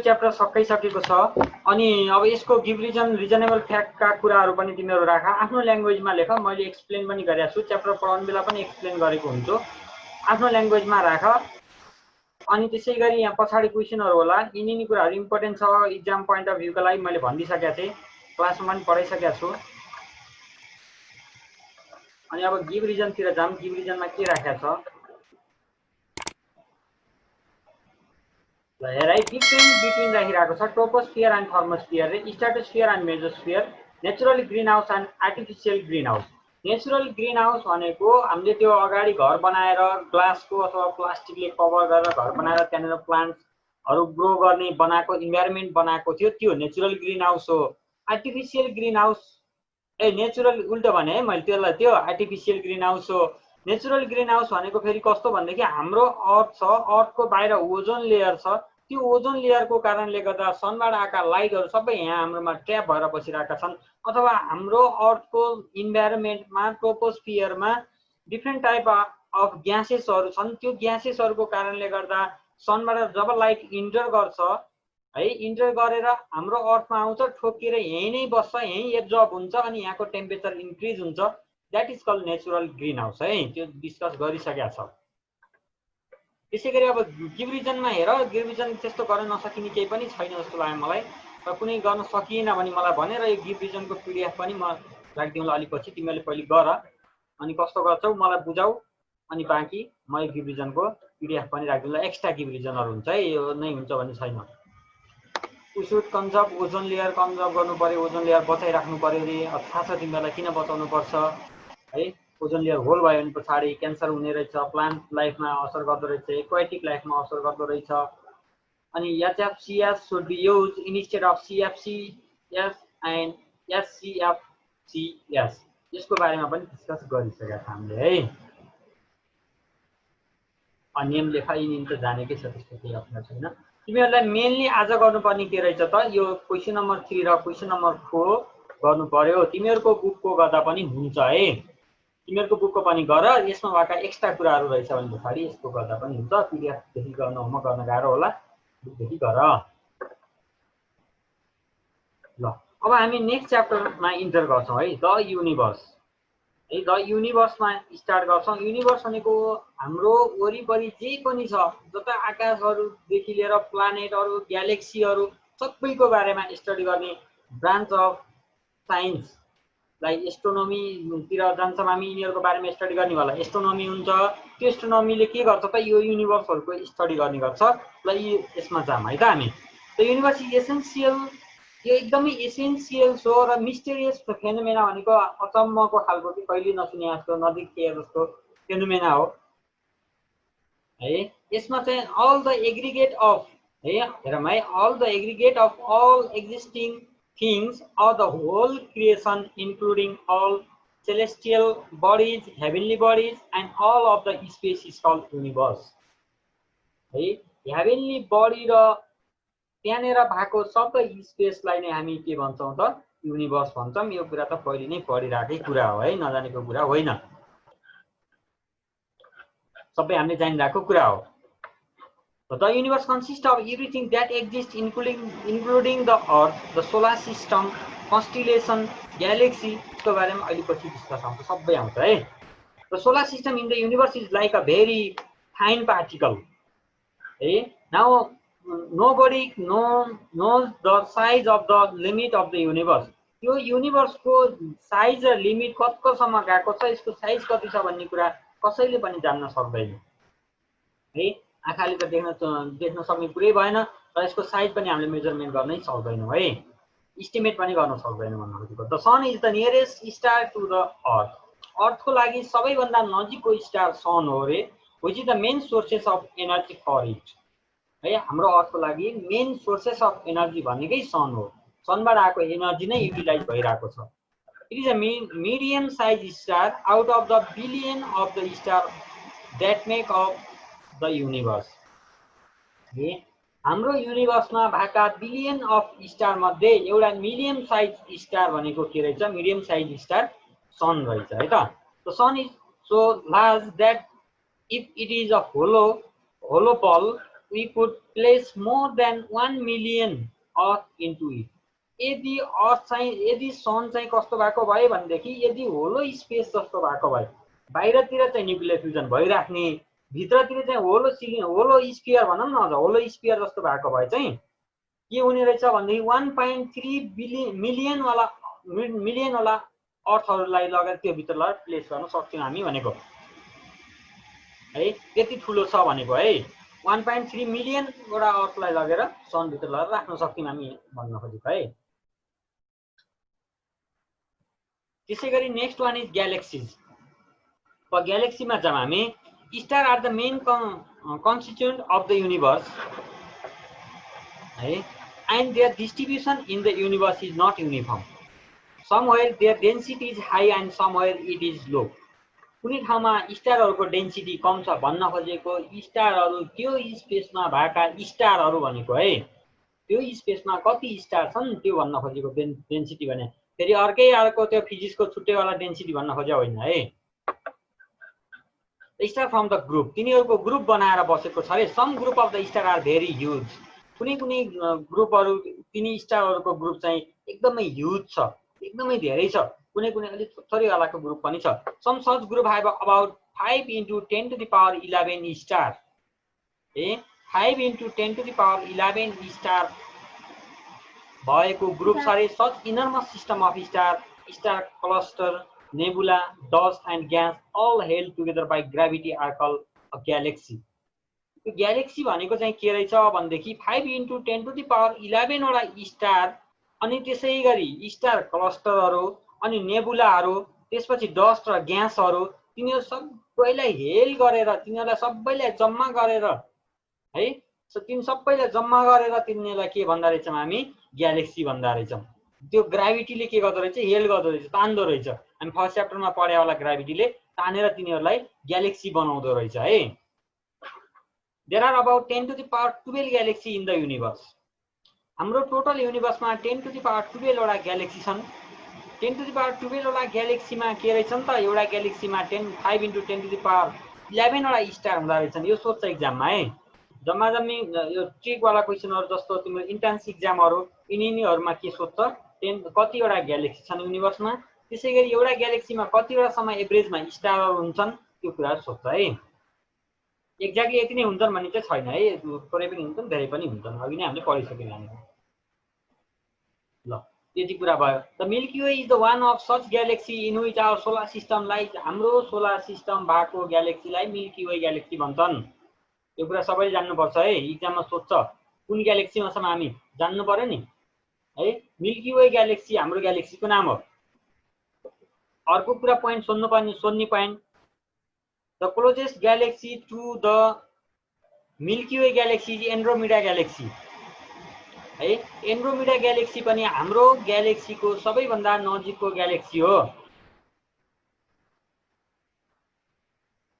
Chapter सकिसकेको छ। अनि अब यसको गिभ रिजन रिजनेबल फ्याक्टका कुराहरू पनि तिमीहरू राख, आफ्नो ल्याङ्ग्वेजमा लेख। मैले एक्सप्लेन पनि गरेको छु, च्याप्टर पढाउने बेला पनि एक्सप्लेन गरेको हुन्छु, आफ्नो ल्याङ्ग्वेजमा राख। अनि त्यसै गरी यहाँ पछाडि क्वेसनहरू होला, यिनी कुराहरू इम्पोर्टेन्ट छ इक्जाम पोइन्ट अफ भ्यूका लागि। मैले भनिदिइसकेको थिएँ, क्लासमा पनि पढाइसकेको छु। अनि अब गिभ रिजनतिर जाम। गिभ रिजनमा के राखेको छ ल हेर है, डिफरेन्स बिट्विन राखिरहेको छ ट्रोपोस्फियर एन्ड थर्मोस्फियर रे stratosphere and mesosphere, natural greenhouse and artificial greenhouse. Natural greenhouse भनेको हामीले त्यो अगाडि घर बनाएर ग्लासको अथवा प्लास्टिकले कभर गरेर घर बनाएर त्यहाँनिर प्लान्ट्सहरू ग्रो गर्ने बनाएको इन्भाइरोमेन्ट बनाएको थियो, त्यो नेचुरल ग्रीन हाउस हो। आर्टिफिसियल ग्रीन हाउस नेचुरल उल्टो भने है मैले त्यसलाई, त्यो आर्टिफिसियल ग्रीन हाउस हो। नेचुरल ग्रीन हाउस भनेको फेरि कस्तो भनेदेखि हाम्रो अर्थ छ, अर्थको बाहिर ओजोन लेयर छ, त्यो ओजोन लेयरको कारणले गर्दा सनबाट आएका लाइटहरू सबै यहाँ हाम्रोमा ट्र्याप भएर बसिरहेका छन्। अथवा हाम्रो अर्थको इन्भाइरोमेन्टमा ट्रोपोस्फियरमा डिफ्रेन्ट टाइप अफ ग्यासेसहरू छन्, त्यो ग्यासेसहरूको कारणले गर्दा सनबाट जब लाइट इन्टर गर्छ है, इन्टर गरेर हाम्रो अर्थमा आउँछ, ठोकेर यहीँ नै बस्छ, यहीँ एब्जर्ब हुन्छ, अनि यहाँको टेम्परेचर इन्क्रिज हुन्छ। That is called natural greenhouse है, त्यो डिस्कस गरिसकेका छ। त्यसै गरी अब गिभ रिजनमा हेर, गिभ रिजन त्यस्तो गर्न नसकिने केही पनि छैन जस्तो लाग्यो मलाई। र कुनै गर्न सकिएन भने मलाई भनेर यो गिभ रिजनको पिडिएफ पनि म राखिदिउँला अलिक पछि, तिमीहरूले पहिले गर, अनि कस्तो गर्छौ मलाई बुझाऊ, अनि बाँकी म यो गिभ रिजनको पिडिएफ पनि राखिदिउँला। एक्स्ट्रा गिभ रिजनहरू हुन्छ है, यो नै हुन्छ भन्ने छैन। We should conserve ozone layer, conserve गर्नु पर्यो, ओजोन लेयर बचाइराख्नु पर्यो रे। थाहा छ तिमीहरूलाई किन बचाउनु पर्छ है। ओजोन लेयर होल भयो भने पछाडि क्यान्सर हुने रहेछ, प्लान्ट लाइफमा असर गर्दो रहेछ, एक्वाटिक लाइफमा असर गर्दो रहेछ। अनि HFCS should be use instead of CFCS and SCFCS, यसको बारेमा पनि डिस्कस गरिसकेका छ हामीले है। नियम लेखा यिनी त जानेकै छ, त्यस्तो केही अप्ठ्यारो छैन। तिमीहरूलाई मेनली आज गर्नुपर्ने के रहेछ त, यो क्वेसन नम्बर 3 र क्वेसन नम्बर 4 गर्नु पर्यो। तिमीहरूको बुकको गर्दा पनि हुन्छ है, तिमीहरूको बुकको पनि गर, यसमा भएका एक्स्ट्रा कुराहरू रहेछ भने पछाडि यसको गर्दा पनि हुन्छ। पिडिएफदेखि गर्न होमवर्क गर्न गाह्रो होला, बुकदेखि गर ल। अब हामी नेक्स्ट च्याप्टरमा इन्टर गर्छौँ है, द युनिभर्स है। द युनिभर्समा स्टार्ट गर्छौँ। युनिभर्स भनेको हाम्रो वरिपरि जे पनि छ, जता आकाशहरूदेखि लिएर प्लानेटहरू, ग्यालेक्सीहरू सबैको बारेमा स्टडी गर्ने ब्रान्च अफ साइन्स। लाइक एस्ट्रोनोमीतिर जान्छौँ हामी, यिनीहरूको बारेमा स्टडी गर्ने होला, एस्ट्रोनोमी हुन्छ। त्यो एस्ट्रोनोमीले के गर्छ त, यो युनिभर्सहरूको स्टडी गर्ने गर्छ। ल यसमा जाम है त हामी। द युनिभर्स इज एसेन्सियल, यो एकदमै एसेन्सियल हो र मिस्टेरियस फेनोमेना भनेको अचम्मको खालको कि कहिले नसुने जस्तो, नदेखिए जस्तो फेनोमेना हो है। यसमा चाहिँ अल द एग्रिगेट अफ है, हेरौँ है, all the aggregate of all existing things or the whole creation including all celestial bodies, heavenly bodies and all of the space is called universe है। heavenly body र त्यहाँनिर भएको सबै स्पेसलाई नै हामी के भन्छौँ त, युनिभर्स भन्छौँ। यो कुरा त पहिले नै पढिरहेकै कुरा हो है, नजानेको कुरा होइन, सबै हामीले जानिरहेको कुरा हो। The universe consists of everything that exists including the earth, the solar system, constellation, galaxy, यसको बारेमा अहिले पछि डिस्कस आउँछ, सबै आउँछ है। The solar system in the universe is like a very fine particle है। Now nobody knows the size of the limit of the universe, यो युनिभर्सको साइज र लिमिट कतिसम्म गएको छ, यसको साइज कति छ भन्ने कुरा कसैले पनि जान्न सक्दैन है। आँखाले त देख्न सक्ने कुरै भएन, र यसको साइज पनि हामीले मेजरमेन्ट गर्नै सक्दैनौँ है, इस्टिमेट पनि गर्न सक्दैनौँ भन्नु खोजेको। The sun is the nearest star to the earth, अर्थको लागि सबैभन्दा नजिकको स्टार सन हो रे, which is the main sources of energy for it है। हाम्रो अर्थको लागि मेन सोर्सेस अफ एनर्जी भनेकै सन हो, सनबाट आएको एनर्जी नै युटिलाइज भइरहेको छ। It is a medium size star out of the billion of the star that make of the universe. हाम्रो युनिभर्समा भएका बिलियन अफ स्टार मध्ये एउटा मिडियम साइज स्टार भनेको के रहेछ, मिडियम साइज स्टार सन रहेछ है त। The sun is so large that if it is a hollow ball we could place more than 1 million earth into it. यदि अर्थ चाहिँ यदि सन चाहिँ कस्तो भएको भए भनेदेखि यदि होलो स्पेस जस्तो भएको भए बाहिरतिर चाहिँ न्युक्लियर फ्युजन भइराख्ने भित्रतिर चाहिँ होलो स्फियर भनौँ न, अझ होलो स्फियर जस्तो भएको भए चाहिँ के हुने रहेछ भनेदेखि 1.3 मिलियन वाला अर्थहरूलाई लगेर त्यो भित्र लगेर प्लेस गर्न सक्छौँ हामी भनेको है। त्यति ठुलो छ भनेको है। 1.3 मिलियन वटा अर्थलाई लगेर सन भित्र लगेर राख्न सक्छौँ हामी भन्न खोजेको है। त्यसै गरी नेक्स्ट वान इज ग्यालेक्सिज। अब ग्यालेक्सीमा जाउँ हामी। Star are the main constituent of the universe है, and their distribution in the universe is not uniform. Somewhere their density is high and somewhere it is low. कुनै ठाउँमा स्टारहरूको density कम छ भन्न खोजेको स्टारहरू त्यो स्पेसमा भएका स्टारहरू भनेको है, त्यो स्पेसमा कति स्टार छन् त्यो भन्न खोजेको डेन्सिटी भने। फेरि अर्को त्यो फिजिक्सको छुट्टैवाला डेन्सिटी भन्न खोजे होइन है। स्टार फ्रम द ग्रुप, तिनीहरूको ग्रुप बनाएर बसेको छ अरे। Some group of the star are very huge. कुनै ग्रुपहरू तिनी स्टारहरूको ग्रुप चाहिँ एकदमै ह्युज छ, एकदमै धेरै छ। कुनै अलिक थोरैवालाको ग्रुप पनि छ। Some such group have about 5 × 10⁻11 star ए 5 × 10⁻11 स्टार भएको ग्रुप सारे। Such enormous system of star cluster, nebula, dust and gas all held together by gravity are called a galaxy. त्यो ग्यालेक्सी भनेको चाहिँ के रहेछ भनेदेखि 5 × 10⁻11 वटा स्टार, अनि त्यसै गरी स्टार क्लस्टरहरू, अनि नेबुलाहरू, त्यसपछि डस्ट र ग्यासहरू, तिनीहरू सबैलाई हेल गरेर तिनीहरूलाई सबैलाई जम्मा गरेर है, तिनी सबैलाई जम्मा गरेर तिनीहरूलाई के भन्दा रहेछौँ हामी ग्यालेक्सी भन्दा रहेछौँ। त्यो ग्राभिटीले के गर्दो रहेछ, हेल गर्दो रहेछ, तान्दो रहेछ। हामी फर्स्ट च्याप्टरमा पढ्या वाला ग्राभिटीले तानेर तिनीहरूलाई ग्यालेक्सी बनाउँदो रहेछ है। There are about 10⁻12 galaxy in the universe. हाम्रो टोटल युनिभर्समा 10⁻12 वटा ग्यालेक्सी छन्। 10⁻12 वटा ग्यालेक्सीमा के रहेछन् त, एउटा ग्यालेक्सीमा 5 × 10⁻11 वटा स्टार हुँदो रहेछन्। यो सोध्छ इक्जाममा है। जम्मा जम्मी यो ट्रिकवाला क्वेसनहरू जस्तो तिम्रो इन्ट्रान्स इक्जामहरू यिनीहरूमा के सोध्छ, कतिवटा ग्यालेक्सी छन् युनिभर्समा, त्यसै गरी एउटा ग्यालेक्सीमा कतिवटासम्म एभरेजमा स्टारहरू हुन्छन्, त्यो कुराहरू सोध्छ है। एक्ज्याक्टली यति नै हुन्छन् भन्ने चाहिँ छैन है, थोरै पनि हुन्छन् धेरै पनि हुन्छन्, अघि नै हामीले पढिसक्यौँ हामी। ल त्यति कुरा भयो। The milky way is the one of such galaxy in which our solar system like. हाम्रो सोलर सिस्टम भएको ग्यालेक्सीलाई मिल्की वे ग्यालेक्सी भन्छन्। यो कुरा सबैले जान्नुपर्छ है, इक्जाममा सोध्छ कुन ग्यालेक्सीमा छौँ हामी जान्नु पर्यो नि है। मिल्की वे ग्यालेक्सी हाम्रो ग्यालेक्सीको नाम हो। अर्को कुरा पोइन्ट सोध्ने point, the closest galaxy to the milky way galaxy is Andromeda galaxy है। एन्ड्रोमिडा ग्यालेक्सी पनि हाम्रो ग्यालेक्सीको सबैभन्दा नजिकको ग्यालेक्सी हो,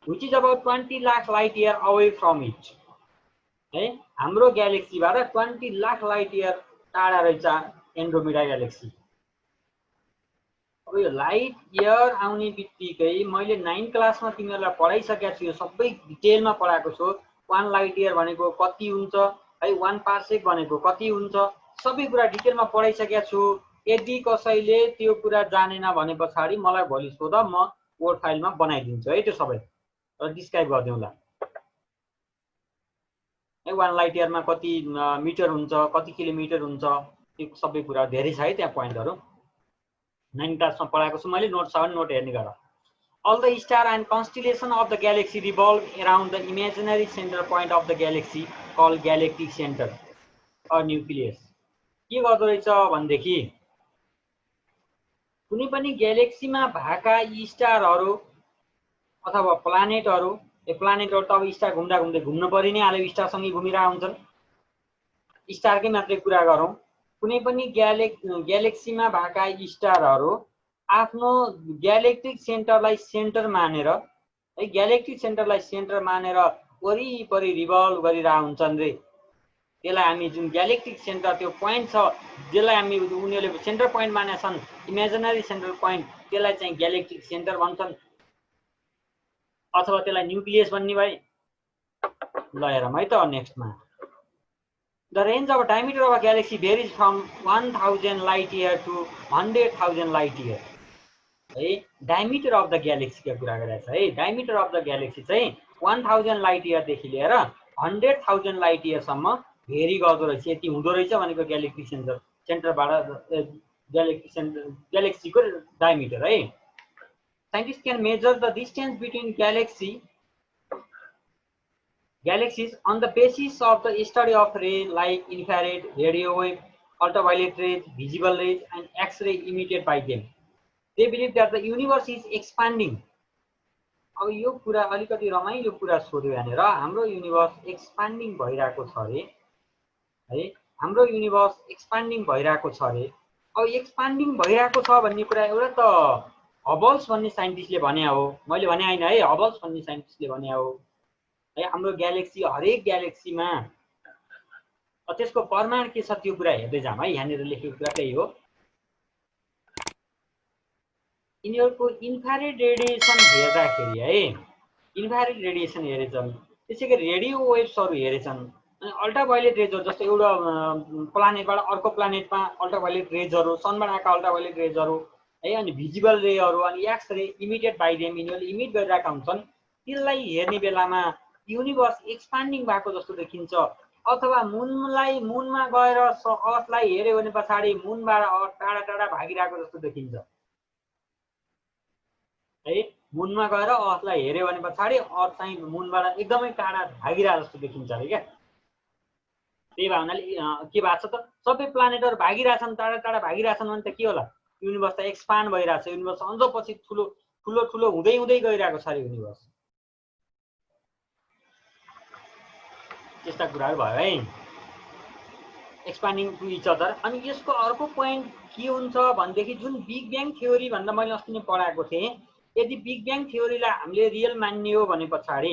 which is about 20 lakh light year away from it है। हाम्रो ग्यालेक्सीबाट 20 लाख लाइट इयर टाढा रहेछ एन्ड्रोमिडा ग्यालेक्सी। अब यो लाइट इयर आउने बित्तिकै मैले 9 क्लासमा तिमीहरूलाई पढाइसकेको छु, यो सबै डिटेलमा पढाएको छु। 1 लाइट इयर भनेको कति हुन्छ है, 1 पार्सेक भनेको कति हुन्छ, सबै कुरा डिटेलमा पढाइसकेको छु। यदि कसैले त्यो कुरा जानेन भने पछाडि मलाई भोलि सोध, म वर्ड फाइलमा बनाइदिन्छु है, त्यो सबै र डिस्क्राइब गरिदिउँला। 1 लाइट इयरमा कति मिटर हुन्छ, कति किलोमिटर हुन्छ, त्यो सबै कुरा धेरै छ है त्यहाँ पोइन्टहरू। 9 क्लासमा पढाएको छु मैले, नोट छ भने नोट हेर्ने गर। All the star and constellation of the galaxy revolve around the imaginary center point of the galaxy called galactic center or nucleus. के गर्दो रहेछ भनेदेखि कुनै पनि ग्यालेक्सीमा भएका स्टारहरू अथवा प्लानेटहरू, यो प्लानेटहरू त अब स्टार घुम्दा घुम्दै घुम्न परि नै हाल्यो, स्टारसँगै घुमिरहेका हुन्छन्। स्टारकै मात्रै कुरा गरौँ, कुनै पनि ग्यालेक्सीमा भएका स्टारहरू आफ्नो ग्यालेक्टिक सेन्टरलाई सेन्टर मानेर है, ग्यालेक्टिक सेन्टरलाई सेन्टर मानेर वरिपरि रिभल्भ गरिरहेका हुन्छन् रे। त्यसलाई हामी जुन ग्यालेक्टिक सेन्टर त्यो पोइन्ट छ जसलाई हामी उनीहरूले सेन्टर पोइन्ट मानेका छन्, इमेजिनरी सेन्टर पोइन्ट, त्यसलाई चाहिँ ग्यालेक्टिक सेन्टर भन्छन् अथवा त्यसलाई न्युक्लियस भन्ने भए। ल हेरौँ है त नेक्स्टमा The range of diameter of a galaxy varies from 1000 light year to 100,000 light year. है डायमिटर अफ द ग्यालेक्सीको कुरा गरेको छ है डायमिटर अफ द ग्यालेक्सी चाहिँ 1000 लाइट इयरदेखि लिएर 100,000 लाइट इयरसम्म भेरी गर्दो रहेछ यति हुँदो रहेछ भनेको ग्यालेक्सी सेन्टरबाट ग्यालेक्सीको डायमिटर है scientist can measure the distance between galaxies on the basis of the study of rays like infrared, radio wave, ultraviolet rays, visible rays, and X-ray emitted by them. They believe that the universe is expanding. अब यो कुरा अलिकति रमाइलो कुरा सोध्यो भनेर हाम्रो universe expanding भइरहेको छ रे है हाम्रो युनिभर्स एक्सपान्डिङ भइरहेको छ रे अब एक्सपान्डिङ भइरहेको छ भन्ने कुरा एउटा त हबल्स भन्ने साइन्टिस्टले भने हो मैले भने हैन है हबल्स भन्ने साइन्टिस्टले भने हो है हाम्रो ग्यालेक्सी हरेक ग्यालेक्सीमा त्यसको प्रमाण के छ त्यो कुरा हेर्दै जाम है यहाँनिर लेखेको कुरा त्यही हो यिनीहरुको इन्फ्रारेड रेडिएसन हेर्दाखेरि है इन्फ्रारेड रेडिएसन हेरेछन् त्यसैगरी रेडियो वेव्सहरु हेरेछन् अनि अल्ट्राभायोलेट रेजहरु जस्तो एउटा प्लानेटबाट अर्को प्लानेटमा अल्ट्राभायोलेट रेजहरु सनबाट आएका अल्ट्राभायोलेट रेजहरु है अनि भिजिबल रेहरु अनि X ray emitted by them यिनीहरुले इमिट गरिरहेका हुन्छन् त्यसलाई हेर्ने बेलामा युनिभर्स एक्सपान्डिङ भएको जस्तो देखिन्छ अथवा मुनमा गएर अर्थलाई हेर्यो भने पछाडी मुनबाट अर्थ टाढा टाढा भागिरहेको जस्तो देखिन्छ है मुनमा गएर अर्थलाई हेर्यो भने पछाडी अर्थ चाहिँ मुनबाट एकदमै टाढा भागिरहेको जस्तो देखिन्छ रे के त्यही भावनाले के भएको छ त सबै प्लानेटहरु भागिरहेछन् टाढा टाढा भागिरहेछन् भने त के होला युनिभर्स त एक्सपान्ड भइरहेछ युनिभर्स अझ पछि ठुलो ठुलो ठुलो हुँदै हुँदै गइरहेको छ रे युनिभर्स त्यस्ता कुराहरु भयो है एक्सपान्डिङ टु इच अदर अनि यसको अर्को पोइन्ट के हुन्छ भन्देखि जुन बिग ब्याङ थ्योरी भन्दा मैले अस्ति नै पढाएको थिएँ यदि बिग ब्याङ थ्योरीलाई हामीले रियल मान्ने हो भने पछाडी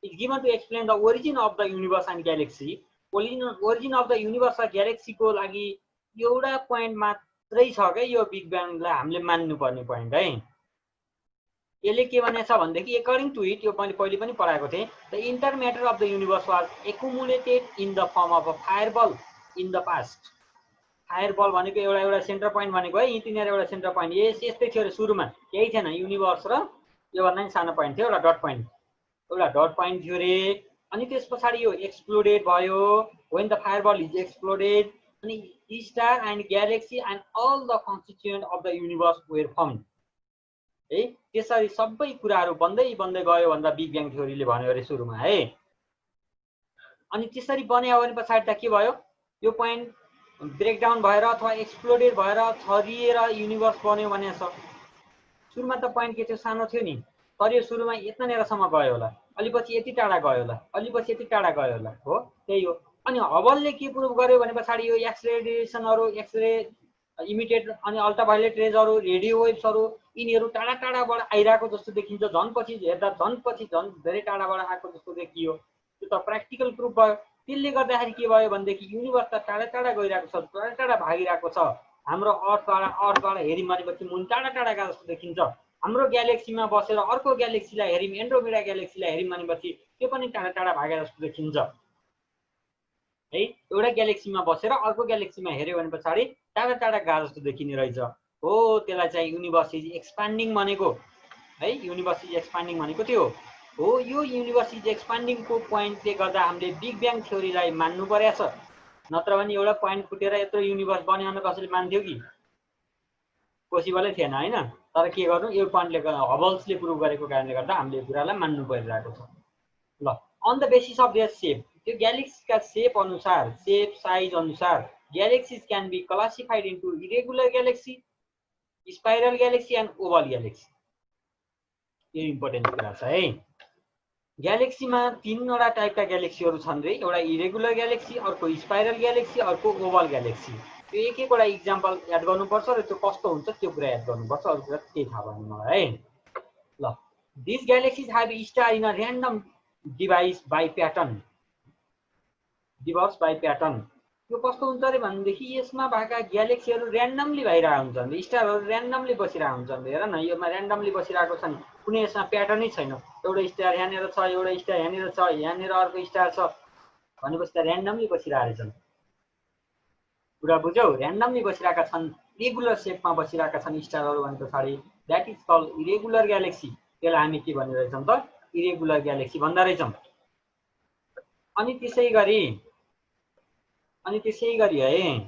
it's given to explain the origin of the universe and galaxy origin of the universe र ग्यालेक्सीको लागि एउटा पोइन्ट मात्रै छ के यो बिग ब्याङलाई हामीले मान्नु पर्ने पोइन्ट है यसले के भनेछ भन्देखि अकर्डिङ टु इट यो मैले पहिले पनि पढाएको थिएँ the inter matter of the universe was accumulated in the form of a fireball in the past fireball भनेको एउटा सेन्टर पोइन्ट भनेको है यतिनेर एउटा सेन्टर पोइन्ट यस्तै थियो सुरुमा केही थिएन युनिभर्स र यो भन्दा नि सानो पोइन्ट थियो एउटा डट पोइन्ट थियो रे अनि त्यस पछाडी यो एक्सप्लोडेड भयो when the fireball is exploded अनि star and galaxy and all the constituent of the universe were formed है त्यसरी सबै कुराहरु बन्दै बन्दै गयो भन्दा बिग ब्याङ थ्योरीले भन्यो अरे सुरुमा है अनि त्यसरी बन्यो भने पछाडी त के भयो यो पोइन्ट ब्रेकडाउन भएर अथवा एक्सप्लोडेड भएर छरिएर युनिभर्स बन्यो भने सुरुमा त पोइन्ट के थियो सानो थियो नि तर यो सुरुमा यतिनेरसम्म गयो होला अलि पछि यति टाढा गयो होला अलि पछि यति टाढा गयो होला हो त्यही हो अनि हबलले के प्रुभ गर्यो भने पछाडी यो एक्स रेडिएसनहरु एक्स रे इमिटेड अनि अल्ट्राभायोलेट रेजहरु रेडियो वेव्सहरु यिनीहरु टाढा टाढाबाट आइरहेको जस्तो देखिन्छ झन् पछि हेर्दा झन् धेरै टाढाबाट आएको जस्तो देखियो त्यो त प्र्याक्टिकल प्रुफ भयो त्यसले गर्दाखेरि के भयो भन्देखि युनिभर्स त टाढा टाढा गइरहेको छ टाढा टाढा भागिरहेको छ हाम्रो अर्थबाट हेर्यौं भनेपछि मुन टाढा टाढा गएको जस्तो देखिन्छ हाम्रो ग्यालेक्सीमा बसेर अर्को ग्यालेक्सीलाई हेर्यौं एन्ड्रोमेडा ग्यालेक्सीलाई हेर्यौं भनेपछि त्यो पनि टाढा टाढा भागे जस्तो देखिन्छ है एउटा ग्यालेक्सीमा बसेर अर्को ग्यालेक्सीमा हेर्यो भने पछाडी टाढा टाढा गएको जस्तो देखिने रहेछ हो त्यसलाई चाहिँ युनिभर्स इज एक्सपान्डिङ भनेको है युनिभर्स इज एक्सपान्डिङ भनेको त्यो हो यो युनिभर्स इज एक्सपान्डिङको पोइन्टले गर्दा हामीले बिग ब्याङ थ्योरीलाई मान्नु पर्या छ नत्र भने एउटा पोइन्ट फुटेर यत्रो युनिभर्स बन्यो भने कसैले मान्थ्यो कि पोसिबलै थिएन हैन तर के गर्नु यो पोइन्टले हबल्सले प्रुभ गरेको कारणले गर्दा हामीले यो कुरालाई मान्नु परिरहेको छ ल on the basis of their shape त्यो ग्यालेक्सीका सेप अनुसार सेप साइज अनुसार galaxies can be classified into irregular galaxy spiral galaxy and oval galaxy यो इम्पोर्टेन्ट कुरा छ है ग्यालेक्सीमा तीनवटा टाइपका ग्यालेक्सीहरु छन् रे एउटा इरेगुलर ग्यालेक्सी अर्को स्पाइरल ग्यालेक्सी अर्को ओभल ग्यालेक्सी त्यो एक एकवटा एक्जाम्पल याद गर्नुपर्छ र त्यो कस्तो हुन्छ त्यो कुरा याद गर्नुपर्छ अरु कुरा त्यही थाहा भएन मलाई है ल this galaxies have star in a random device by pattern यो कस्तो हुन्छ अरे भनेदेखि यसमा भएका ग्यालेक्सीहरू ऱ्यान्डमली भइरहेको हुन्छन्, स्टारहरू ऱ्यान्डमली बसिरहेको हुन्छन्। हेर न, योमा ऱ्यान्डमली बसिरहेको छन्, कुनै यसमा प्याटर्नै छैन। एउटा स्टार यहाँनिर छ, एउटा स्टार यहाँनिर छ, यहाँनिर अर्को स्टार छ भनेपछि त ऱ्यान्डमली बसिरहेका छन्। कुरा बुझ्यौ? ऱ्यान्डमली बसिरहेका छन्, रेगुलर सेपमा बसिरहेका छन् स्टारहरू भने पछाडि that is called irregular galaxy. त्यसलाई हामी के भनिरहेछौँ त? इरेगुलर ग्यालेक्सी भन्दो रहेछौँ। अनि त्यसै गरी है,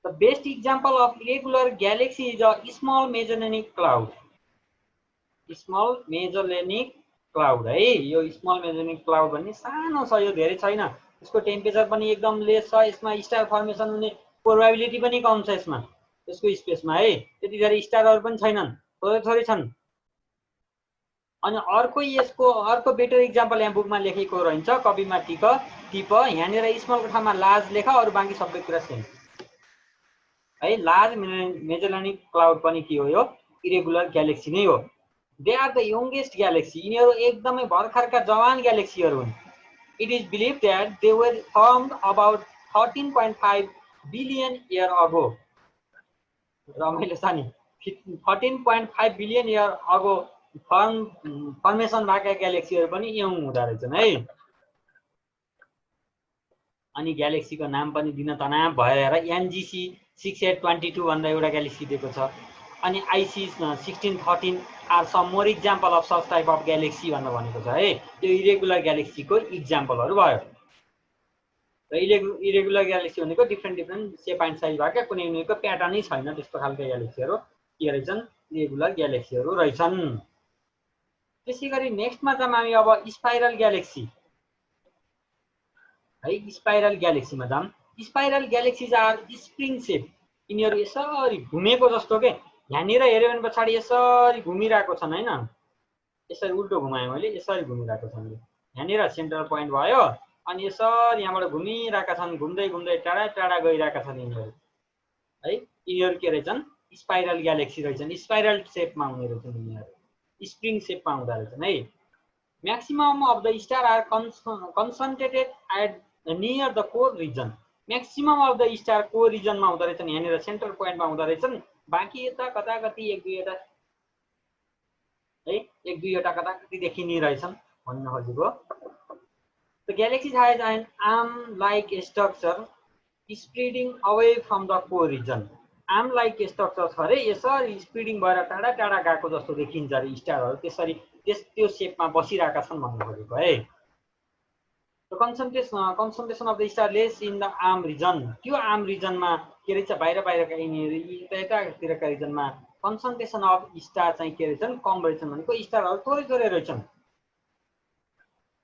the best example of irregular galaxy is a small Magellanic cloud. Small Magellanic cloud है, यो स्मल मेजोलेनिक क्लाउड भन्ने सानो छ, यो धेरै छैन, यसको टेम्परेचर पनि एकदम लेस छ, यसमा स्टार फर्मेसन हुने प्रोबेबिलिटी पनि कम छ यसमा, यसको स्पेसमा है। त्यति धेरै स्टारहरू पनि छैनन्, थोरै थोरै छन्। अनि अर्को बेटर इक्जाम्पल यहाँ बुकमा लेखेको रहन्छ, कपीमा टिप यहाँनिर स्मलको ठाउँमा लार्ज लेख, अरू बाँकी सबै कुरा सेम है। लार्ज मेजोलेनिक क्लाउड पनि के हो? यो इरेगुलर ग्यालेक्सी नै हो। They are the youngest galaxy, यिनीहरू एकदमै भर्खरका जवान ग्यालेक्सीहरू हुन्। It is believe that they were formed about 13.5 billion year ago. रमाइलो छ नि, 13.5 बिलियन इयर अगो फर्मेसन भएका ग्यालेक्सीहरू पनि यङ हुँदो रहेछन् है। अनि ग्यालेक्सीको नाम पनि दिन तनाव भएर एनजीसी 6822 भन्दा एउटा ग्यालेक्सी दिएको छ। अनि IC 1613 are some more example of such type of galaxy भनेर भनेको छ है। त्यो इरेगुलर ग्यालेक्सीको इक्जाम्पलहरू भयो। र इरेगुलर ग्यालेक्सी भनेको डिफ्रेन्ट सेप एन्ड साइज भएका, कुनैको प्याटर्नै छैन त्यस्तो खालको ग्यालेक्सीहरू के रहेछन्? इरेगुलर ग्यालेक्सीहरू रहेछन्। त्यसै गरी नेक्स्टमा जाऊँ हामी अब स्पाइरल ग्यालेक्सी है। स्पाइरल ग्यालेक्सीमा जाऊँ। स्पाइरल ग्यालेक्सिज आर स्प्रिङ सेप, यिनीहरू यसरी घुमेको जस्तो के, यहाँनिर हेऱ्यो भने पछाडि यसरी घुमिरहेको छन् होइन, यसरी उल्टो घुमाएँ मैले, यसरी घुमिरहेको छन्। यहाँनिर सेन्ट्रल पोइन्ट भयो, अनि यसरी यहाँबाट घुमिरहेका छन्, घुम्दै घुम्दै टाढा टाढा गइरहेका छन् यिनीहरू है। यिनीहरू के रहेछन्? स्पाइरल ग्यालेक्सी रहेछन्, स्पाइरल सेपमा हुने रहेछन् यिनीहरू, स्प्रिङ सेपमा हुँदो रहेछन् है। Maximum of the star are concentrated at near the core region. Maximum of the star core रिजनमा हुँदो रहेछन्, यहाँनिर सेन्ट्रल पोइन्टमा हुँदो रहेछन्। बाँकी यता कता कति एक दुईवटा कता कति देखिने रहेछन् भन्न खोजेको। The galaxy has an arm-like structure spreading away from the core region. Arm-like structure छ अरे, यसरी स्प्रिडिङ भएर टाढा टाढा गएको जस्तो देखिन्छ अरे स्टारहरू, त्यसरी त्यो सेपमा बसिरहेका छन् भन्न खोजेको है। concentration of the star less in the arm region, त्यो आर्म रिजनमा के रहेछ? बाहिरका यतातिरका रिजनमा कन्सन्ट्रेसन अफ स्टार चाहिँ के रहेछन्? कम रहेछन् भनेको स्टारहरू थोरै थोरै रहेछन्।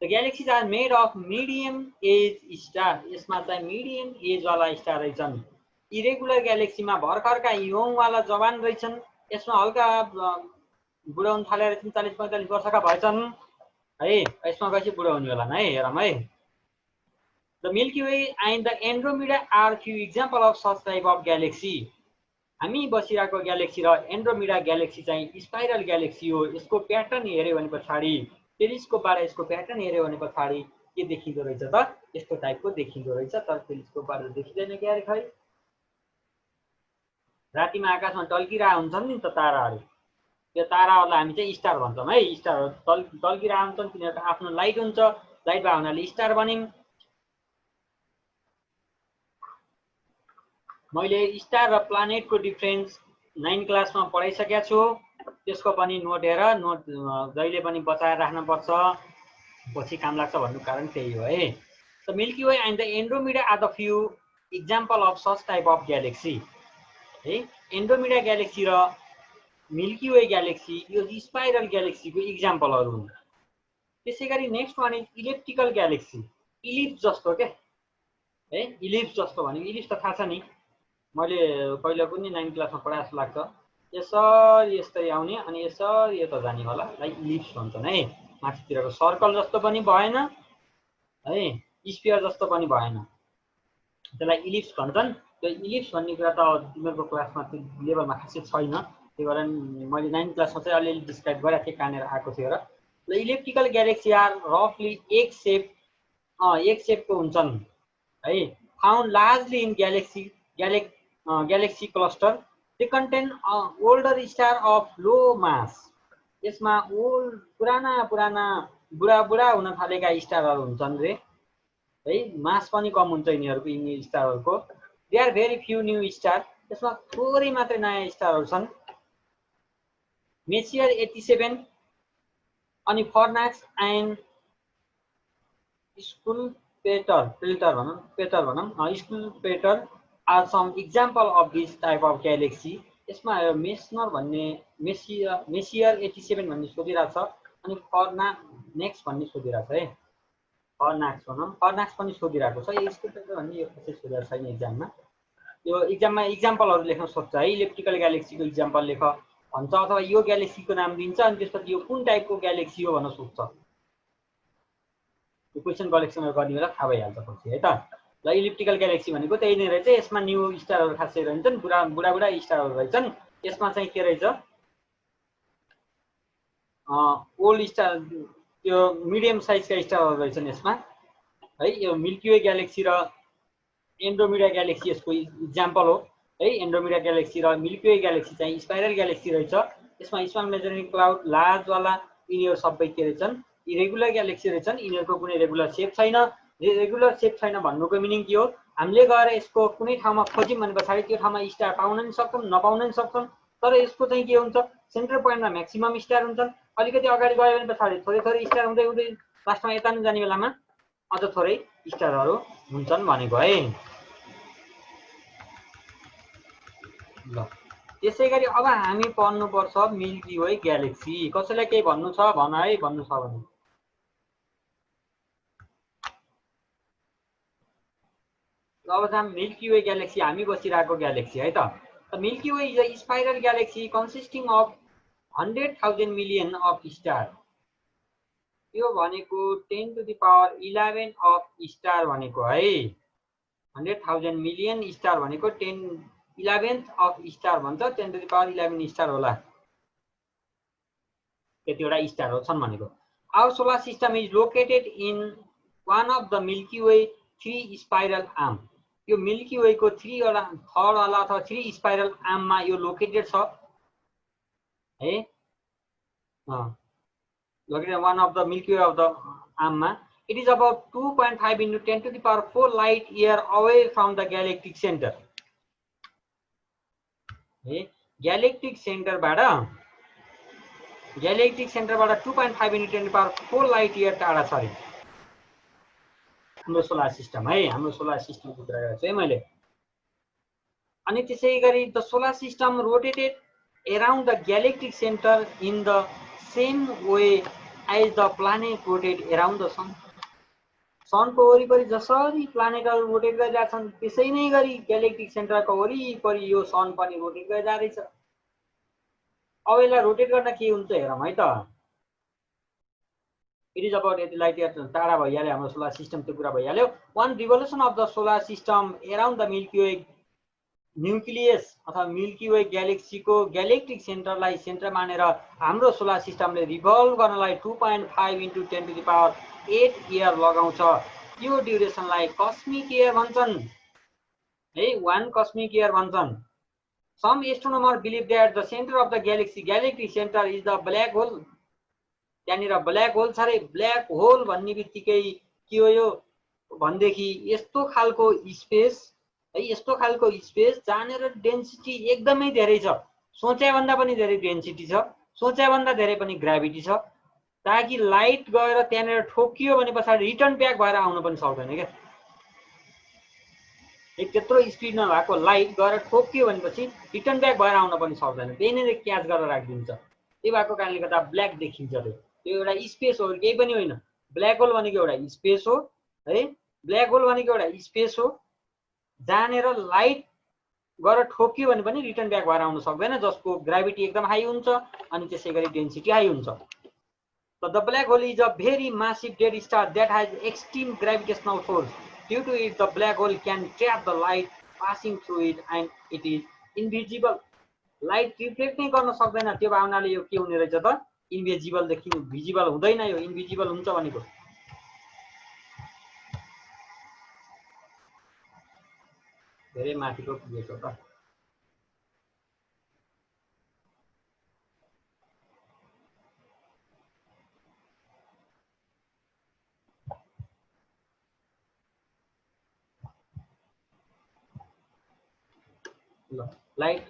The galaxies are made of medium age star, यसमा चाहिँ मिडियम एज वाला स्टार रहेछन्। इरेगुलर ग्यालेक्सीमा भर्खरका यङ वाला जवान रहेछन्, यसमा हल्का बुढाउन थालेर 40-45 वर्षका भएछन् है। यसमा गएपछि बुढा हुने होला है, हेरौँ है। The Milky Way and the Andromeda are few example of such type of galaxy. हामी बसिरहेको ग्यालेक्सी र एन्ड्रोमेडा ग्यालेक्सी चाहिँ स्पाइरल ग्यालेक्सी हो। यसको प्याटर्न हेऱ्यो भने पछाडि, टेलिस्कोपबाट यसको प्याटर्न हेऱ्यो भने पछाडि के देखिँदो रहेछ त? यस्तो टाइपको देखिँदो रहेछ, तर टेलिस्कोपबाट देखिँदैन क्या रे खै। रातिमा आकाशमा टल्किरहेका हुन्छन् नि त ताराहरू, त्यो ताराहरूलाई हामी चाहिँ स्टार भन्छौँ है। स्टारहरू टल्किरहेका हुन्छन्, तिनीहरूको आफ्नो लाइट हुन्छ, लाइट भएको हुनाले स्टार बनिन्। मैले स्टार र प्लानेटको डिफरेन्स 9 क्लासमा पढाइसकेको छु, त्यसको पनि नोट हेर, नोट जहिले पनि बचाएर राख्नुपर्छ, पछि काम लाग्छ भन्नु कारण त्यही हो है। The milky way and the Andromeda are the few example of such type of galaxy है। एन्ड्रोमेडा ग्यालेक्सी र मिल्की वे ग्यालेक्सी यो स्पाइरल ग्यालेक्सीको इक्जाम्पलहरू हुन्। त्यसै गरी next one is elliptical galaxy, ellipse जस्तो के है। इलिप्स जस्तो भनेको इलिप्स त थाहा छ नि, मैले पहिला पनि 9 क्लासमा पढाए जस्तो लाग्छ। यसरी यस्तै आउने अनि यसरी यता जाने होला, लाइक इलिप्स भन्छन् है। माथितिरको सर्कल जस्तो पनि भएन है, स्फियर जस्तो पनि भएन, त्यसलाई इलिप्स भन्छन्। त्यो इलिप्स भन्ने कुरा त तिमीहरूको क्लासमा त्यो लेभलमा खासै छैन, त्यही भएर मैले 9 क्लासमा चाहिँ अलिअलि डिस्क्राइब गरेको थिएँ कहाँनिर आएको थियो र। इलिप्टिकल ग्यालेक्सी आर रफली एक सेपको हुन्छन् है। found largely in galaxy cluster. They contain older star of low mass. यसमा ओल्ड पुराना बुढा हुन थालेका स्टारहरू हुन्छन् रे है, मास पनि कम हुन्छ यिनीहरूको, यिनी स्टारहरूको। They are very few new star, यसमा थोरै मात्रै नयाँ स्टारहरू छन्। मेसियर 87 अनि फर्नाक्स एन्ड पेटर भनौँ Sculptor are some example of this type of galaxy. यसमा मेसनर भन्ने मेसियर 87 भन्ने सोधिरहेको छ, अनि फर्नाक्स भन्ने सोधिरहेको छ है, फर्नाक्स भनौँ, फर्नाक्स पनि सोधिरहेको छ। यो स्कुलपेटर भन्ने यो कसै सोधेको छैन इक्जाममा। यो इक्जाममा इक्जाम्पलहरू लेख्न सोध्छ है, इलेक्ट्रिकल ग्यालेक्सीको इक्जाम्पल लेख भन्छ, अथवा यो ग्यालेक्सीको नाम दिन्छ अनि त्यसपछि यो कुन टाइपको ग्यालेक्सी हो भनेर सोध्छ। यो क्वेसन कलेक्सनहरू गर्ने बेला थाहा भइहाल्छ पछि है त। ल इलिप्टिकल ग्यालेक्सी भनेको त्यही नै रहेछ, यसमा न्यू स्टारहरू खासै रहन्छन्, बुढा स्टारहरू रहेछन्। यसमा चाहिँ के रहेछ, ओल्ड स्टार त्यो मिडियम साइजका स्टारहरू रहेछन् यसमा है। यो मिल्की वे ग्यालेक्सी र एन्ड्रोमिडा ग्यालेक्सी यसको इक्जाम्पल हो है। एन्ड्रोमिडा ग्यालेक्सी र मिल्की वे ग्यालेक्सी चाहिँ स्पाइरल ग्यालेक्सी रहेछ। यसमा स्मल मेजरिङ क्लाउड लार्जवाला यिनीहरू सबै के रहेछन्, इरेगुलर ग्यालेक्सी रहेछन्। यिनीहरूको कुनै रेगुलर सेप छैन। रेगुलर सेप छैन भन्नुको मिनिङ के हो, हामीले गएर यसको कुनै ठाउँमा खोज्यौँ भने पछाडि त्यो ठाउँमा स्टार पाउन नि सक्छौँ, नपाउन नि सक्छौँ। तर यसको चाहिँ के हुन्छ, सेन्टर पोइन्टमा म्याक्सिमम स्टार हुन्छन्। अलिकति अगाडि गयो भने पछाडि थोरै स्टार हुँदै लास्टमा यता नि जाने बेलामा अझ थोरै स्टारहरू हुन्छन् भनेको है। ल त्यसै गरी अब हामी पढ्नुपर्छ मिल्की वे ग्यालेक्सी। कसैलाई केही भन्नु छ भन है, भन्नु छ भने। अब चाहिँ मिल्की वे ग्यालेक्सी हामी बसिरहेको ग्यालेक्सी है त। Milky way is a spiral galaxy consisting of 100,000 million of star. यो भनेको 10⁻11 अफ स्टार भनेको है। 100,000 मिलियन स्टार भनेको 10/11 अफ स्टार भन्छ, 10⁻11 स्टार होला, त्यतिवटा स्टारहरू छन् भनेको। Our solar system is located in one of the milky way 3 spiral arm. यो मिल्की वे को 3 वटा थर्ड वाला अथवा 3 स्पाइरल आर्ममा यो लोकेटेड छ है। Located one of the milky Way of the आर्ममा। It is about 2.5 into 10⁴ light year away from the galactic center. Galactic सेन्टरबाट 2.5 into 10⁴ light year टाढा छ अरे हाम्रो सोलर सिस्टम है। हाम्रो सोलर सिस्टमको कुरा गरेको छु है मैले। अनि त्यसै गरी the solar system rotated around the galactic centre in the same way as the planet rotate around the sun. सनको वरिपरि जसरी प्लानेटहरू रोटेट गरिरहेका छन् त्यसै नै गरी ग्यालेक्टिक सेन्टरको वरिपरि यो सन पनि रोटेट गरिरहेछ। अब यसलाई रोटेट गर्न के हुन्छ हेरौँ है त। इट इज अबाउट यति लाइट इयर टाढा भइहाल्यो हाम्रो सोलर सिस्टम, त्यो कुरा भइहाल्यो। One revolution of the solar system around the milky way nucleus अथवा मिल्की वे ग्यालेक्सीको ग्यालेक्टिक सेन्टरलाई सेन्टर मानेर हाम्रो सोलर सिस्टमले रिभल्भ गर्नलाई 2.5 into 10⁸ इयर लगाउँछ। यो ड्युरेसनलाई कस्मिक इयर भन्छन् है, 1 कस्मिक इयर भन्छन्। Some astronomer believe that the centre of the galactic centre is the black hole. त्यहाँनिर ब्ल्याक होल छ रे। ब्ल्याक होल भन्ने बित्तिकै के हो यो भनेदेखि यस्तो खालको स्पेस है, यस्तो खालको स्पेस जहाँनिर डेन्सिटी एकदमै धेरै छ, सोचेभन्दा पनि धेरै डेन्सिटी छ, सोचेभन्दा धेरै पनि ग्राभिटी छ, ताकि लाइट गएर त्यहाँनिर ठोकियो भने पछाडि रिटर्न ब्याक भएर आउन पनि सक्दैन क्या। त्यत्रो स्पिडमा भएको लाइट गएर ठोकियो भनेपछि रिटर्न ब्याक भएर आउन पनि सक्दैन, त्यही नै क्याच गरेर राखिदिन्छ। त्यही भएको कारणले गर्दा ब्ल्याक देखिन्छ। त्यो एउटा स्पेस हो, केही पनि होइन। ब्ल्याक होल भनेको एउटा स्पेस हो है। ब्ल्याक होल भनेको एउटा स्पेस हो जहाँनिर लाइट गएर ठोकियो भने पनि रिटर्न ब्याक भएर आउन सक्दैन, जसको ग्राभिटी एकदम हाई हुन्छ अनि त्यसै गरी डेन्सिटी हाई हुन्छ। The black hole is a very massive dead star that has extreme gravitational force. Due to it the black hole can trap the light passing through it and it is invisible. Light reflect नै गर्न सक्दैन, त्यो भावनाले यो के हुने रहेछ त, इन्भिजिबलदेखि भिजिबल हुँदैन, यो इन्भिजिबल हुन्छ भनेको। धेरै माथिको पुगेको त। ल लाइट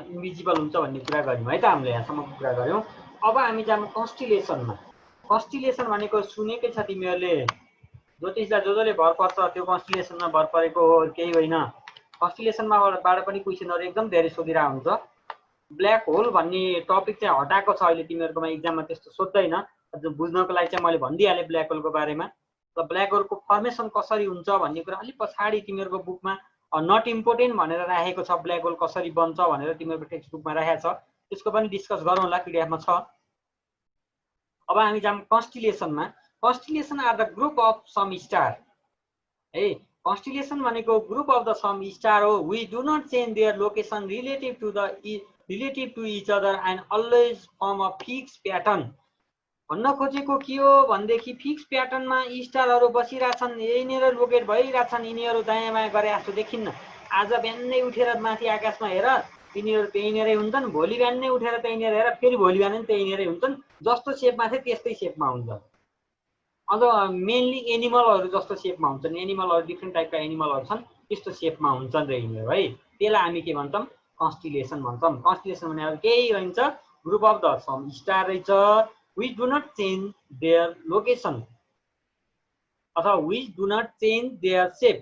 इन्भिजिबल हुन्छ भन्ने कुरा गऱ्यौँ है त, हामीले यहाँसम्मको कुरा गऱ्यौँ। अब हामी जाऊँ कन्स्टिलेसनमा। कन्स्टिलेसन भनेको सुनेकै छ तिमीहरूले, ज्योतिषलाई जसले भर पर्छ त्यो कन्स्टिलेसनमा भर परेको हो, केही होइन। कन्स्टिलेसनमाबाट पनि क्वेसनहरू एकदम धेरै सोधिरहेको हुन्छ। ब्ल्याक होल भन्ने टपिक चाहिँ हटाएको छ अहिले तिमीहरूकोमा, इक्जाममा त्यस्तो सोध्दैन। बुझ्नको लागि चाहिँ मैले भनिदिइहालेँ ब्ल्याक होलको बारेमा। र ब्ल्याक होलको फर्मेसन कसरी हुन्छ भन्ने कुरा अलिक पछाडि तिमीहरूको बुकमा नट इम्पोर्टेन्ट भनेर राखेको छ, ब्ल्याक होल कसरी बन्छ भनेर तिमीहरूको टेक्स्ट बुकमा राखेको छ, त्यसको पनि डिस्कस गरौँला, पिडिएफमा छ। अब हामी जाऊँ कन्स्टिलेसनमा। Constellation are the group of some star है। कन्स्टिलेसन भनेको group of the some star हो। We do not change their location relative to each other and always form a fix pattern. भन्न खोजेको के हो भनेदेखि फिक्स प्याटर्नमा स्टारहरू बसिरहेछन्, यहीँनिर लोकेट भइरहेछन्, यिनीहरू दायाँ बायाँ गरे जस्तो देखिन्न। आज बिहानै उठेर माथि आकाशमा हेर, तिनीहरू त्यहीँनिरै हुन्छन्, भोलि बिहानै उठेर त्यहीँनिर हेर, फेरि भोलि बिहान त्यहीँनिरै हुन्छन्, जस्तो सेपमा थियो त्यस्तै सेपमा हुन्छ। अझ मेनली एनिमलहरू जस्तो सेपमा हुन्छन्, एनिमलहरू डिफ्रेन्ट टाइपका एनिमलहरू छन्, त्यस्तो सेपमा हुन्छन् र यिनीहरू है। त्यसलाई हामी के भन्छौँ, कन्स्टिलेसन भन्छौँ। कन्स्टिलेसन भनेर केही रहन्छ, group of the some star रहेछ। We do not change their location अथवा we do not change their shape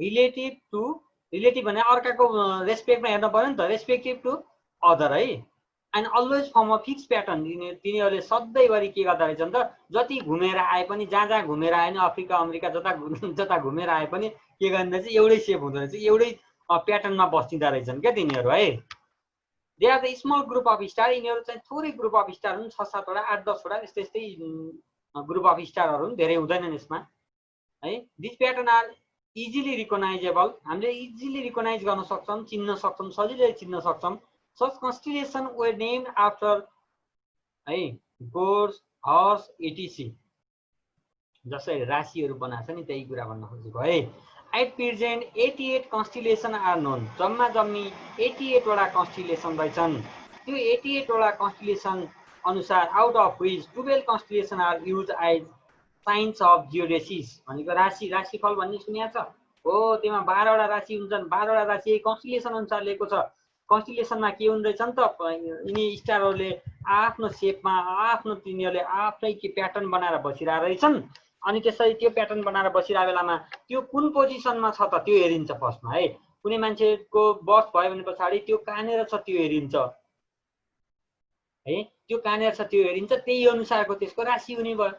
relative भने अर्काको रेस्पेक्टमा हेर्नु पर्यो नि त, रेस्पेक्टिभ टु अदर है। And always form a fix pattern. तिनीहरूले सधैँभरि के गर्दा रहेछन् त, जति घुमेर आए पनि, जहाँ जहाँ घुमेर आए नि, अफ्रिका अमेरिका जता घुमेर आए पनि के गर्ने रहेछ, एउटै सेप हुँदो रहेछ, एउटै प्याटर्नमा बस्दिँदा रहेछन् क्या तिनीहरू है। They are the small group of star. यिनीहरू चाहिँ थोरै ग्रुप अफ स्टार हुन्, 6-7 वटा 8-10 वटा यस्तै यस्तै ग्रुप अफ स्टारहरू हुन्, धेरै हुँदैनन् यसमा है। This pattern are easily recognisable. हामीले इजिली रिकगनाइज गर्न सक्छौँ, चिन्न सक्छौँ, सजिलै चिन्न सक्छौँ। सच कन्स्टिलेसन वेयर नेम्ड आफ्टर है गोड्स, हर्स, एटिसी। जसरी राशिहरू बनाएको छ नि, त्यही कुरा भन्न खोजेको है। एट प्रेजेन्ट 88 कन्स्टिलेसन आर नोन। जम्मा जम्मी 88 वटा कन्स्टिलेसन रहेछन्। त्यो 88 वटा कन्स्टिलेसन अनुसार out of which 12 constellation are use as signs of zodiacs. भनेको राशिफल भन्ने सुनिएको छ हो, त्यसमा 12 वटा राशि हुन्छन्। 12 वटा राशि कन्स्टिलेसन अनुसार लिएको छ। कन्स्टिलेसनमा के हुँदैछ नि त, यिनी स्टारहरूले आफ्नो सेपमा आफ्नो तिनीहरूले आफ्नै के प्याटर्न बनाएर बसिरहेको रहेछन्। अनि त्यसरी त्यो प्याटर्न बनाएर बसिरहेको बेलामा त्यो कुन पोजिसनमा छ त त्यो हेरिन्छ फर्स्टमा है। कुनै मान्छेको बस भयो भने पछाडि त्यो कहाँनिर छ त्यो हेरिन्छ है, त्यो कहाँनिर छ त्यो हेरिन्छ, त्यही अनुसारको त्यसको राशि हुने भयो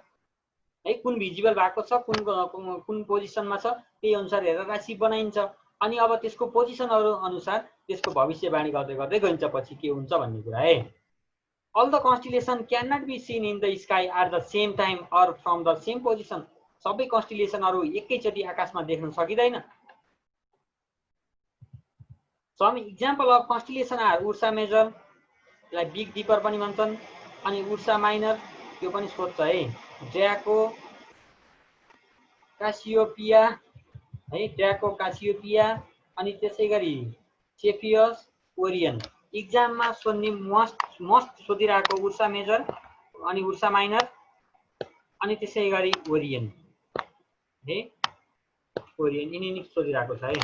है। कुन भिजिबल भएको छ, कुन पोजिसनमा छ, त्यही अनुसार हेरेर राशि बनाइन्छ। अनि अब त्यसको पोजिसनहरू अनुसार त्यसको भविष्यवाणी गर्दै गर्दै गइन्छ पछि के हुन्छ भन्ने कुरा है। All the constellation cannot be seen in the sky at the same time or from the same position. सबै कन्स्टिलेसनहरू एकैचोटि आकाशमा देख्न सकिँदैन। Some example of constellation are Ursa Major, यसलाई बिग डिपर पनि भन्छन्, अनि उर्सा माइनर त्यो पनि सोध्छ है, ड्र्याको कासियोपिया है, ड्र्याको कासियोपिया, अनि त्यसै गरी सेफियस, ओरियन। इक्जाममा सोध्ने मस्ट सोधिरहेको उर्सा मेजर, अनि उर्सा माइनर, अनि त्यसै गरी ओरियन है, ओरियन यिनी सोधिरहेको छ है।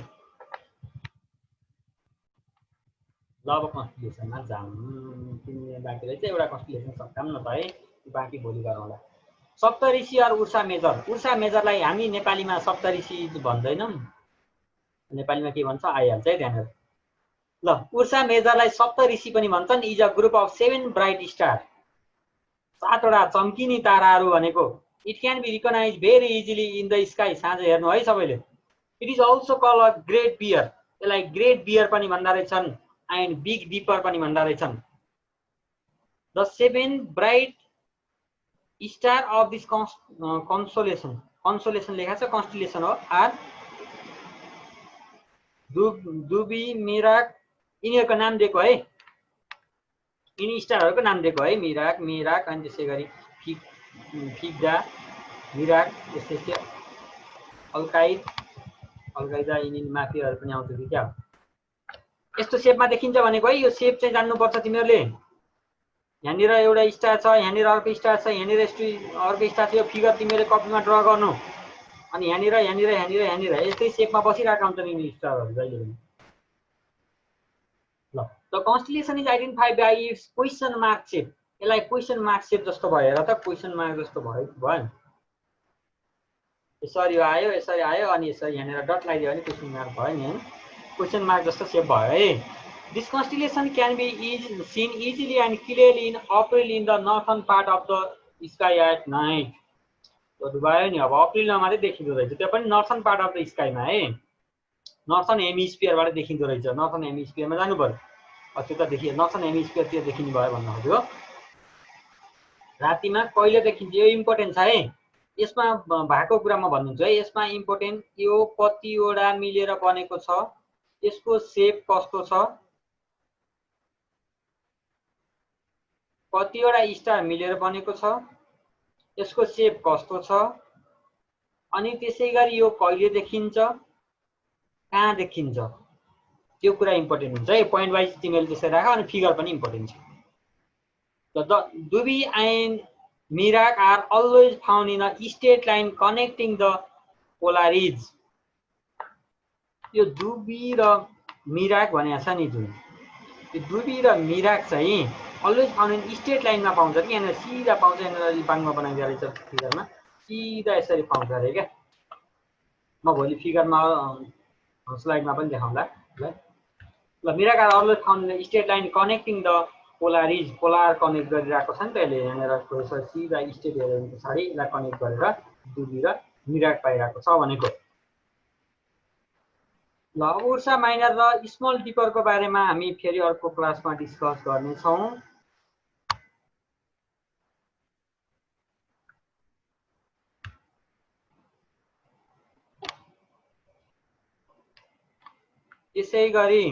ल अब कन्स्टिलेसनमा जाऊँ। तिमीले बाँकी रहेछ एउटा कन्स्टिलेसन सक्छौँ न त है, बाँकी भोलि गरौँला। सप्तऋषि और उर्सा मेजर। उर्सा मेजरलाई हामी नेपालीमा सप्तऋषि भन्दैनौँ, नेपालीमा के भन्छ आइहाल्छ है ध्यान। ल उर्सा मेजरलाई सप्तऋषि पनि भन्छन्। Is a group of 7 bright star. 7 वटा चम्किने ताराहरू भनेको। It can be recognise very easily in the sky. साँझ हेर्नु है सबैले। It is also call a Great Bear. यसलाई ग्रेट बियर पनि भन्दो रहेछन्, एन्ड बिग डिपर पनि भन्दो रहेछन्। The 7 bright star of this consolation. Consolation लेखा छ, कन्स्टिलेसन हो। आर दुबी, मिराक, यिनीहरूको नाम दिएको है, यिनी स्टारहरूको नाम दिएको है। मिराक अनि त्यसै गरी फिग्डा, मिराक, यस्तै अल्काइड, अलगैदा इनिन माफियाहरू पनि आउँछ कि क्या यस्तो सेपमा देखिन्छ भनेको है। यो सेप चाहिँ जान्नुपर्छ तिमीहरूले। यहाँनिर एउटा स्टार छ, यहाँनिर अर्को स्टार छ, यहाँनिर अर्को स्टार छ। यो फिगर तिमीहरूले कपीमा ड्र गर्नु अनि यहाँनिर यहाँनिर यहाँनिर यहाँनिर यस्तै सेपमा बसिरहेका हुन्छन् यिनी स्टारहरू जहिले पनि। ल the constellation is identified by its question mark shape. यसलाई क्वेसन मार्क सेप जस्तो भयो र त क्वेसन मार्क जस्तो भयो भयो यसरी आयो यसरी आयो अनि यसरी यहाँनिर डट लगाइदियो भने क्वेसन मार्क भयो नि हैन। क्वेसन मार्क जस्तो सेप भयो है। This constellation can be seen easily and clearly in April in the northern part of the sky at night. भयो नि अब अप्रिलमा मात्रै देखिँदो रहेछ, त्यो पनि नर्थर्न पार्ट अफ द स्काईमा है। नर्थर्न हेमिस्फियरबाट देखिँदो रहेछ। नर्थर्न हेमिस्फियरमा जानु पर्यो। त्यो त देखियो नर्थर्न हेमिस्फियरतिर देखिने भयो भन्नु खोजेको। रातिमा कहिले देखिन्छ यो इम्पोर्टेन्ट छ है। यसमा भएको कुरा म भन्नुहुन्छ है। यसमा इम्पोर्टेन्ट यो कतिवटा मिलेर बनेको छ, यसको सेप कस्तो छ, कतिवटा स्टार मिलेर बनेको छ, यसको सेप कस्तो छ, अनि त्यसैगरी यो कहिले देखिन्छ, कहाँ देखिन्छ, त्यो कुरा इम्पोर्टेन्ट हुन्छ है। पोइन्ट वाइज तिमीले त्यसै राख अनि फिगर पनि इम्पोर्टेन्ट छ। The Dubhe and Mirak are always found in a straight line connecting the polaries. यो दुबी र मिराक भनेको छ नि जुन, यो दुबी र मिराक चाहिँ अलवेज फाउन्ड इन स्ट्रेट लाइनमा पाउँछ कि यहाँनिर सिधा पाउँछ। यहाँनिर बाङमा बनाइदिएको रहेछ फिगरमा, सिधा यसरी पाउँछ अरे क्या। म भोलि फिगरमा स्लाइडमा पनि देखाउँला ल। Merak are always found in straight line connecting the Polaris. Polar connect गरिरहेको छ नि त यसले। यहाँनिर सिधा स्ट्रेट हेऱ्यो भने पछाडि यसलाई कनेक्ट गरेर दुबी र मिराक पाइरहेको छ भनेको। ल अब उर्सा माइनर र स्मल डिपरको बारेमा हामी फेरि अर्को क्लासमा डिस्कस गर्नेछौँ। त्यसै गरी